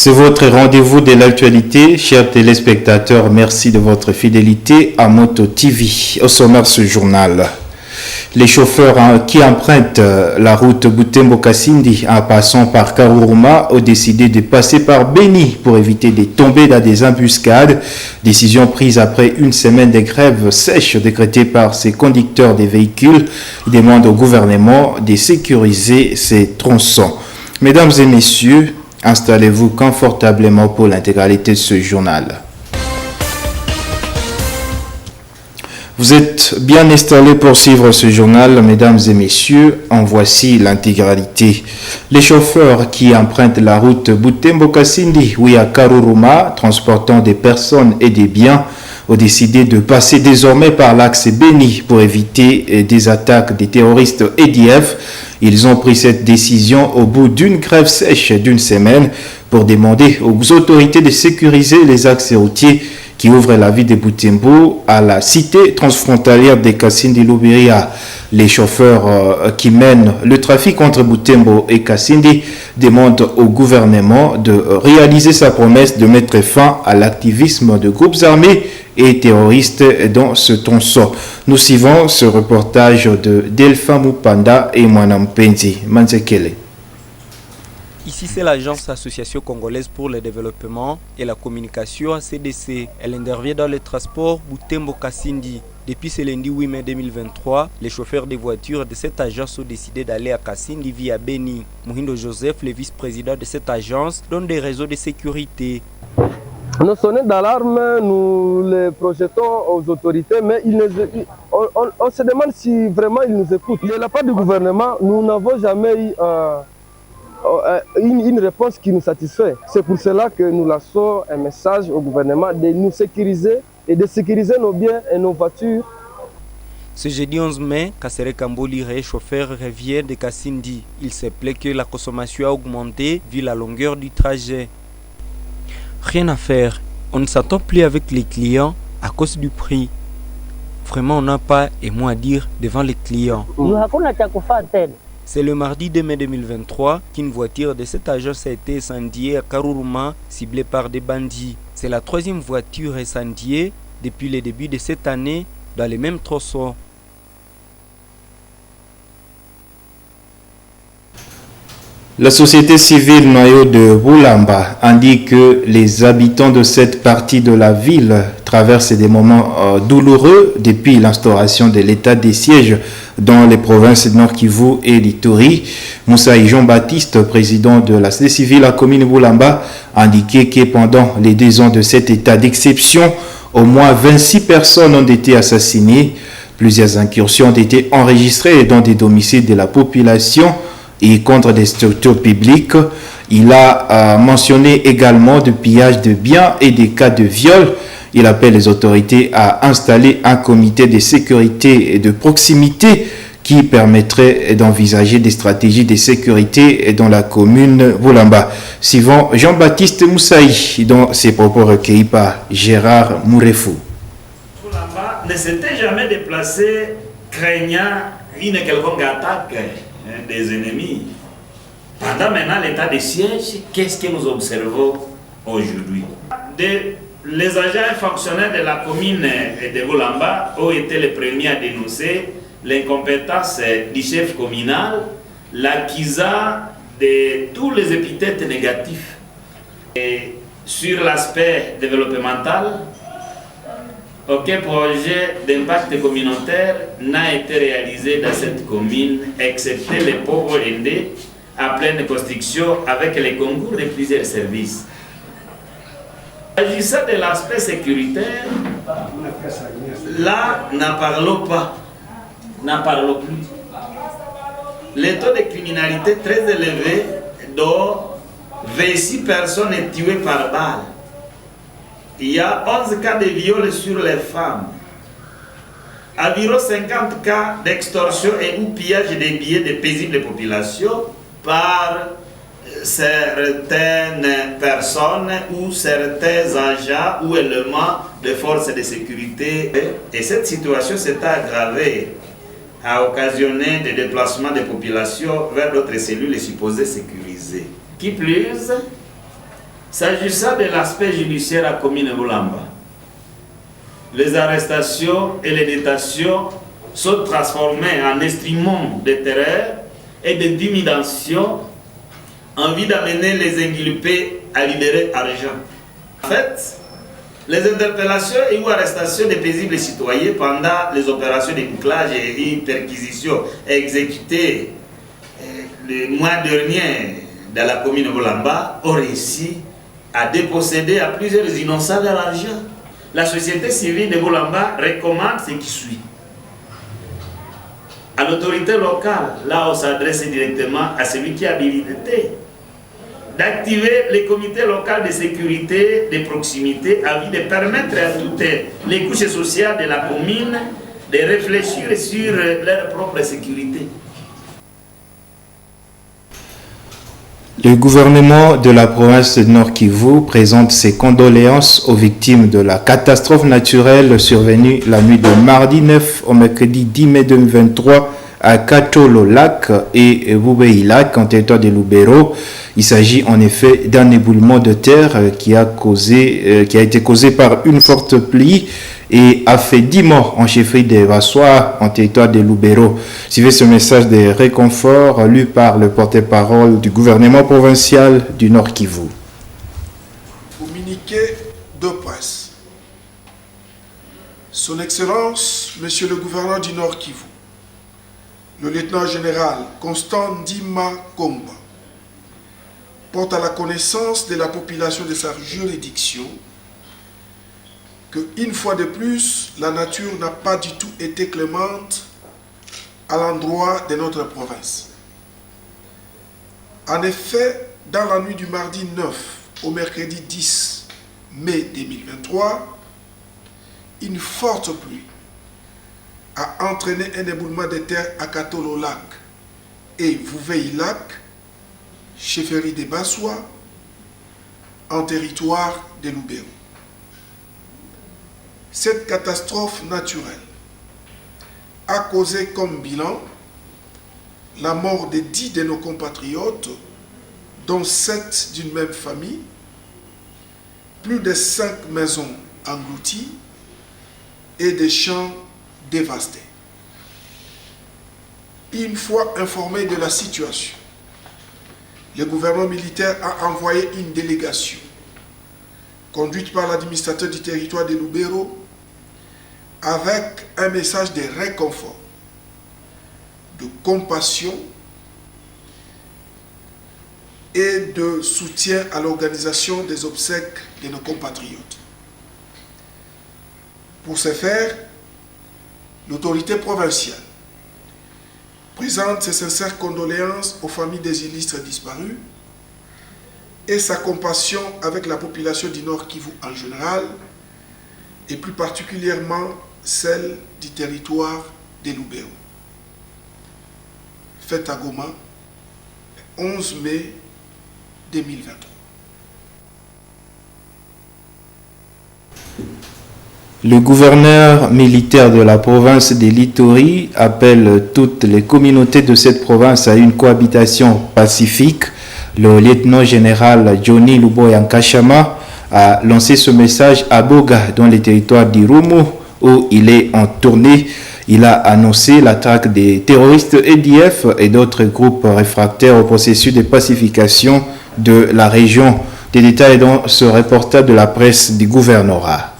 C'est votre rendez-vous de l'actualité, chers téléspectateurs. Merci de votre fidélité à Moto TV. Au sommaire ce journal. Les chauffeurs qui empruntent la route Butembo-Kasindi en passant par Karuruma ont décidé de passer par Beni pour éviter de tomber dans des embuscades. Décision prise après une semaine de grève sèche décrétée par ces conducteurs des véhicules. Ils demandent au gouvernement de sécuriser ces tronçons. Mesdames et messieurs, installez-vous confortablement pour l'intégralité de ce journal. Vous êtes bien installés pour suivre ce journal, mesdames et messieurs. En voici l'intégralité. Les chauffeurs qui empruntent la route Butembo-Kasindi, à Karuruma, transportant des personnes et des biens, ont décidé de passer désormais par l'axe Beni pour éviter des attaques des terroristes EDF. Ils ont pris cette décision au bout d'une grève sèche d'une semaine pour demander aux autorités de sécuriser les axes routiers qui ouvrent la ville de Butembo à la cité transfrontalière de Kasindi-Lubiria. Les chauffeurs qui mènent le trafic entre Butembo et Kasindi demandent au gouvernement de réaliser sa promesse de mettre fin à l'activisme de groupes armés et terroristes dans ce tronçon. Nous suivons ce reportage de Delphin Mupanda et Mwanam Penzi Manzekele. Ici, c'est l'Agence Association Congolaise pour le Développement et la Communication, ACDC. Elle intervient dans le transport Butembo-Kasindi. Depuis ce lundi 8 mai 2023, les chauffeurs des voitures de cette agence ont décidé d'aller à Kasindi via Beni. Muhindo Joseph, le vice-président de cette agence, donne des réseaux de sécurité. Nos sonnettes d'alarme, nous les projetons aux autorités, mais on se demande si vraiment ils nous écoutent. De la part du gouvernement, nous n'avons jamais eu une réponse qui nous satisfait. C'est pour cela que nous lançons un message au gouvernement de nous sécuriser et de sécuriser nos biens et nos voitures. Ce jeudi 11 mai, Kassere Kamboli, chauffeur, revient de Kasindi. Il se plaît que la consommation a augmenté vu la longueur du trajet. Rien à faire, on ne s'attend plus avec les clients à cause du prix. Vraiment, on n'a pas et mot à dire devant les clients. C'est le mardi 2 mai 2023 qu'une voiture de cette agence a été incendiée à Karuruma, ciblée par des bandits. C'est la troisième voiture incendiée depuis le début de cette année dans les mêmes tronçons. La société civile noyau de Bulamba indique que les habitants de cette partie de la ville traversent des moments douloureux depuis l'instauration de l'état des sièges dans les provinces Nord Kivu et l'Ituri. Moussaï Jean-Baptiste, président de la société civile à commune Bulamba, a indiqué que pendant les 2 ans de cet état d'exception, au moins 26 personnes ont été assassinées. Plusieurs incursions ont été enregistrées dans des domiciles de la population et contre des structures publiques. Il a mentionné également de pillage de biens et des cas de viol. Il appelle les autorités à installer un comité de sécurité et de proximité qui permettrait d'envisager des stratégies de sécurité dans la commune Bulamba. Suivant Jean-Baptiste Moussaï dans ses propos recueillis par Gérard Mourefou. Bulamba ne s'était jamais déplacé craignant une quelconque attaque des ennemis. Pendant maintenant l'état de siège, qu'est-ce que nous observons aujourd'hui? Les agents et fonctionnaires de la commune de Bulamba ont été les premiers à dénoncer l'incompétence du chef communal, l'accusa de tous les épithètes négatifs. Et sur l'aspect développemental, aucun projet d'impact communautaire n'a été réalisé dans cette commune, excepté les pauvres aidés à pleine construction avec les concours de plusieurs services. S'agissant de l'aspect sécuritaire, là, n'en parlons pas, n'en parlons plus. Le taux de criminalité très élevé, dont 26 personnes tuées par balle. Il y a 11 cas de viol sur les femmes, environ 50 cas d'extorsion et ou pillage des billets de paisibles populations par certaines personnes ou certains agents ou éléments de forces de sécurité. Et cette situation s'est aggravée, a occasionné des déplacements de populations vers d'autres cellules supposées sécurisées. Qui plus, S'agissant de l'aspect judiciaire à commune Boulamba, les arrestations et les détentions sont transformées en instruments de terreur et d'intimidation en vue d'amener les inculpés à libérer argent. En fait, les interpellations et ou arrestations de paisibles citoyens pendant les opérations de bouclage et perquisitions exécutées le mois dernier dans la commune de Bolamba ont réussi à déposséder à plusieurs innocents de l'argent. La société civile de Bolamba recommande ce qui suit. À l'autorité locale, là on s'adresse directement à celui qui a habilité, d'activer les comités locaux de sécurité de proximité afin de permettre à toutes les couches sociales de la commune de réfléchir sur leur propre sécurité. Le gouvernement de la province de Nord Kivu présente ses condoléances aux victimes de la catastrophe naturelle survenue la nuit de mardi 9 au mercredi 10 mai 2023 à Katolo-Lac et Boubei-Lac en territoire de Lubero. Il s'agit en effet d'un éboulement de terre qui a été causé par une forte pluie et a fait 10 morts en chefferie de Vassois en territoire de Lubero. Suivez ce message de réconfort lu par le porte-parole du gouvernement provincial du Nord Kivu. Communiqué de presse. Son Excellence, Monsieur le gouverneur du Nord Kivu, le lieutenant général Constant Ndima Komba, porte à la connaissance de la population de sa juridiction que, une fois de plus, la nature n'a pas du tout été clémente à l'endroit de notre province. En effet, dans la nuit du mardi 9 au mercredi 10 mai 2023, une forte pluie a entraîné un éboulement de terre à Katolo-Lac et Boubei-Lac, chefferie des Bassois, en territoire de Lubero. Cette catastrophe naturelle a causé comme bilan la mort de 10 de nos compatriotes, dont 7 d'une même famille, plus de 5 maisons englouties et des champs dévastés. Une fois informé de la situation, le gouvernement militaire a envoyé une délégation conduite par l'administrateur du territoire de Lubero avec un message de réconfort, de compassion et de soutien à l'organisation des obsèques de nos compatriotes. Pour ce faire, l'autorité provinciale présente ses sincères condoléances aux familles des illustres disparus et sa compassion avec la population du Nord Kivu en général et plus particulièrement celle du territoire de Lubero. Fête à Goma, 11 mai 2023. Le gouverneur militaire de la province de l'Ituri appelle toutes les communautés de cette province à une cohabitation pacifique. Le lieutenant-général Johnny Luboya-Nkashama a lancé ce message à Boga, dans les territoires d'Irumu, où il est en tournée. Il a annoncé la traque des terroristes EDF et d'autres groupes réfractaires au processus de pacification de la région. Des détails dans ce reportage de la presse du gouvernorat.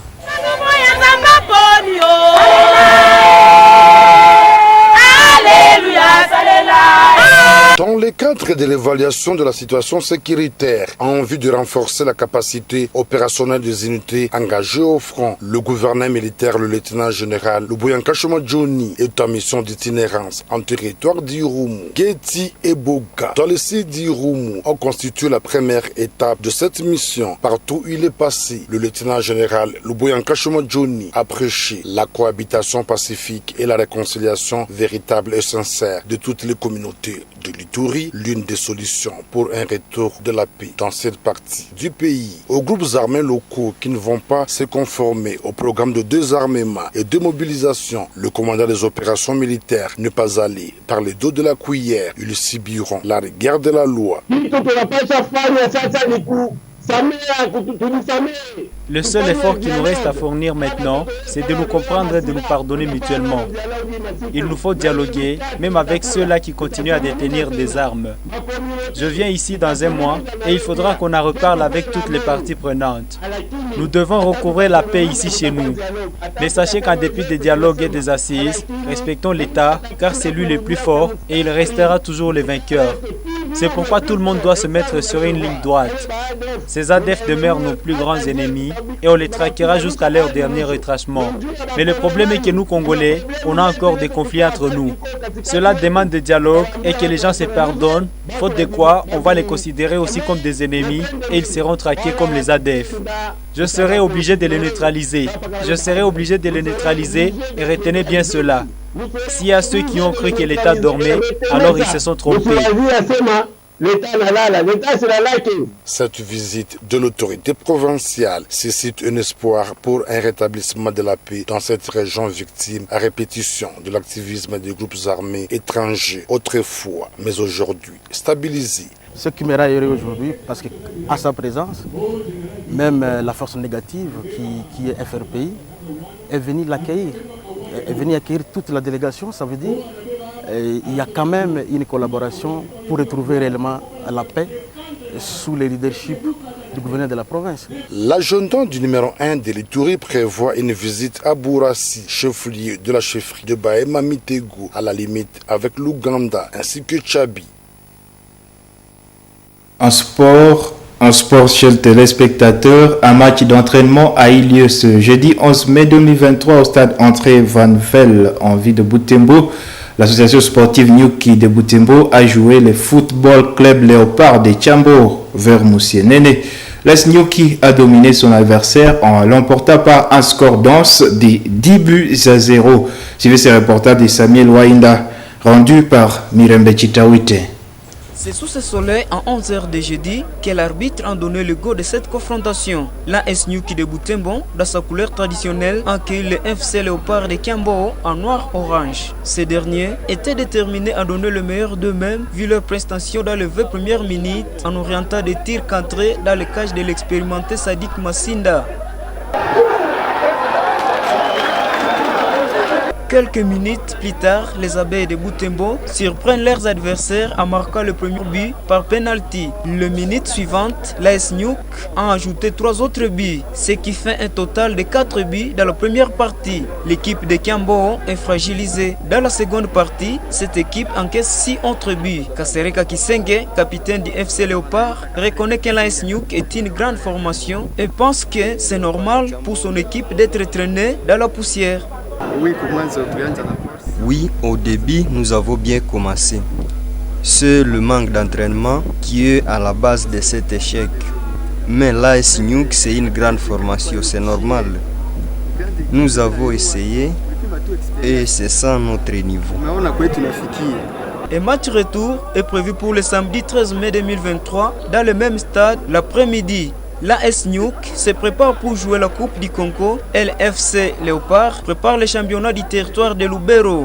Dans le cadre de l'évaluation de la situation sécuritaire en vue de renforcer la capacité opérationnelle des unités engagées au front, le gouverneur militaire, le lieutenant-général Luboya-Nkashama Johnny, est en mission d'itinérance en territoire d'Irumu, Geti et Boga. Dans le site d'Irumu, on constitue la première étape de cette mission. Partout où il est passé, le lieutenant-général Luboya-Nkashama Johnny a prêché la cohabitation pacifique et la réconciliation véritable et sincère de toutes les communautés de l'Ituri, l'une des solutions pour un retour de la paix dans cette partie du pays. Aux groupes armés locaux qui ne vont pas se conformer au programme de désarmement et de mobilisation, le commandant des opérations militaires n'est pas allé par le dos de la cuillère. Ils subiront la rigueur de la loi. Le seul effort qui nous reste à fournir maintenant, c'est de nous comprendre et de nous pardonner mutuellement. Il nous faut dialoguer, même avec ceux-là qui continuent à détenir des armes. Je viens ici dans un mois et il faudra qu'on en reparle avec toutes les parties prenantes. Nous devons recouvrer la paix ici chez nous. Mais sachez qu'en dépit des dialogues et des assises, respectons l'État, car c'est lui le plus fort et il restera toujours le vainqueur. C'est pourquoi tout le monde doit se mettre sur une ligne droite. Ces ADF demeurent nos plus grands ennemis et on les traquera jusqu'à leur dernier retranchement. Mais le problème est que nous, Congolais, on a encore des conflits entre nous. Cela demande de dialogue et que les gens se pardonnent, faute de quoi on va les considérer aussi comme des ennemis et ils seront traqués comme les ADF. Je serai obligé de les neutraliser. Et retenez bien cela. S'il y a ceux qui ont cru que l'État dormait, alors ils se sont trompés. Cette visite de l'autorité provinciale suscite un espoir pour un rétablissement de la paix dans cette région victime à répétition de l'activisme des groupes armés étrangers autrefois, mais aujourd'hui stabilisés. Ce qui me rend heureux aujourd'hui, parce qu'à sa présence, même la force négative qui est FRPI est venue l'accueillir. Est venue accueillir toute la délégation, ça veut dire il y a quand même une collaboration pour retrouver réellement la paix sous le leadership du gouverneur de la province. L'agenda du numéro 1 de l'Ituri prévoit une visite à Bourassi, chef-lieu de la chefferie de Bahema Mitego, à la limite avec l'Ouganda ainsi que Tchabi. En sport, chez le téléspectateur, un match d'entraînement a eu lieu ce jeudi 11 mai 2023 au stade André Van Vel en ville de Butembo. L'association sportive Nyuki de Butembo a joué le football club Léopard de Tchambo vers Moussienene. L'AS Nyuki a dominé son adversaire en l'emportant par un score dense de 10 buts à 0. Suivez ce reportage de Samuel Wainda rendu par Mirembe Chitawite. C'est sous ce soleil, en 11h de jeudi, que l'arbitre a donné le go de cette confrontation. L'AS Nyuki de Butembo, dans sa couleur traditionnelle, accueille le FC Léopard de Kiambo en noir-orange. Ces derniers étaient déterminés à donner le meilleur d'eux-mêmes, vu leur prestation dans les 20 premières minutes, en orientant des tirs contrés dans le cage de l'expérimenté Sadik Massinda. Quelques minutes plus tard, les abeilles de Butembo surprennent leurs adversaires en marquant le premier but par penalty. La minute suivante, l'AS Nyuki a ajouté 3 autres buts, ce qui fait un total de 4 buts dans la première partie. L'équipe de Kiambo est fragilisée. Dans la seconde partie, cette équipe encaisse 6 autres buts. Kasereka Kisenge, capitaine du FC Léopard, reconnaît que l'AS Nyuki est une grande formation et pense que c'est normal pour son équipe d'être traînée dans la poussière. Oui, au début, nous avons bien commencé. C'est le manque d'entraînement qui est à la base de cet échec. Mais l'AS Nyuki, c'est une grande formation, c'est normal. Nous avons essayé et c'est ça notre niveau. Un match retour est prévu pour le samedi 13 mai 2023 dans le même stade l'après-midi. L'AS Nyuki se prépare pour jouer la Coupe du Congo et le FC Léopard prépare le championnat du territoire de Lubero.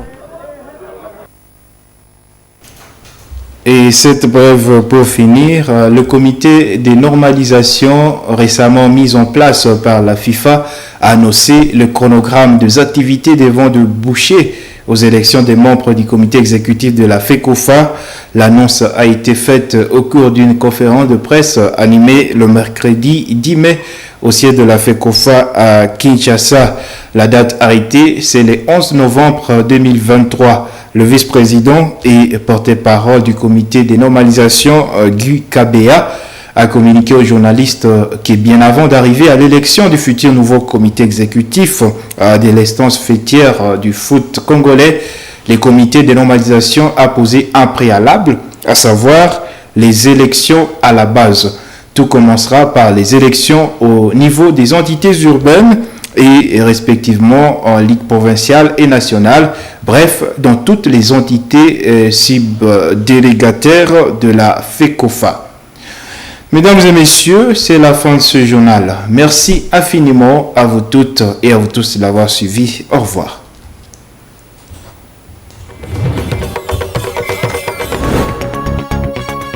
Et cette brève pour finir, le comité de normalisation récemment mis en place par la FIFA a annoncé le chronogramme des activités devant déboucher aux élections des membres du comité exécutif de la FECOFA. L'annonce a été faite au cours d'une conférence de presse animée le mercredi 10 mai au siège de la FECOFA à Kinshasa. La date arrêtée, c'est le 11 novembre 2023. Le vice-président et porte-parole du comité de normalisation, Guy Kabea, a communiqué aux journalistes que bien avant d'arriver à l'élection du futur nouveau comité exécutif de l'instance fêtière du foot congolais, le comité de normalisation a posé un préalable, à savoir les élections à la base. Tout commencera par les élections au niveau des entités urbaines et respectivement en ligue provinciale et nationale, bref, dans toutes les entités délégataires de la FECOFA. Mesdames et messieurs, c'est la fin de ce journal. Merci infiniment à vous toutes et à vous tous de l'avoir suivi. Au revoir.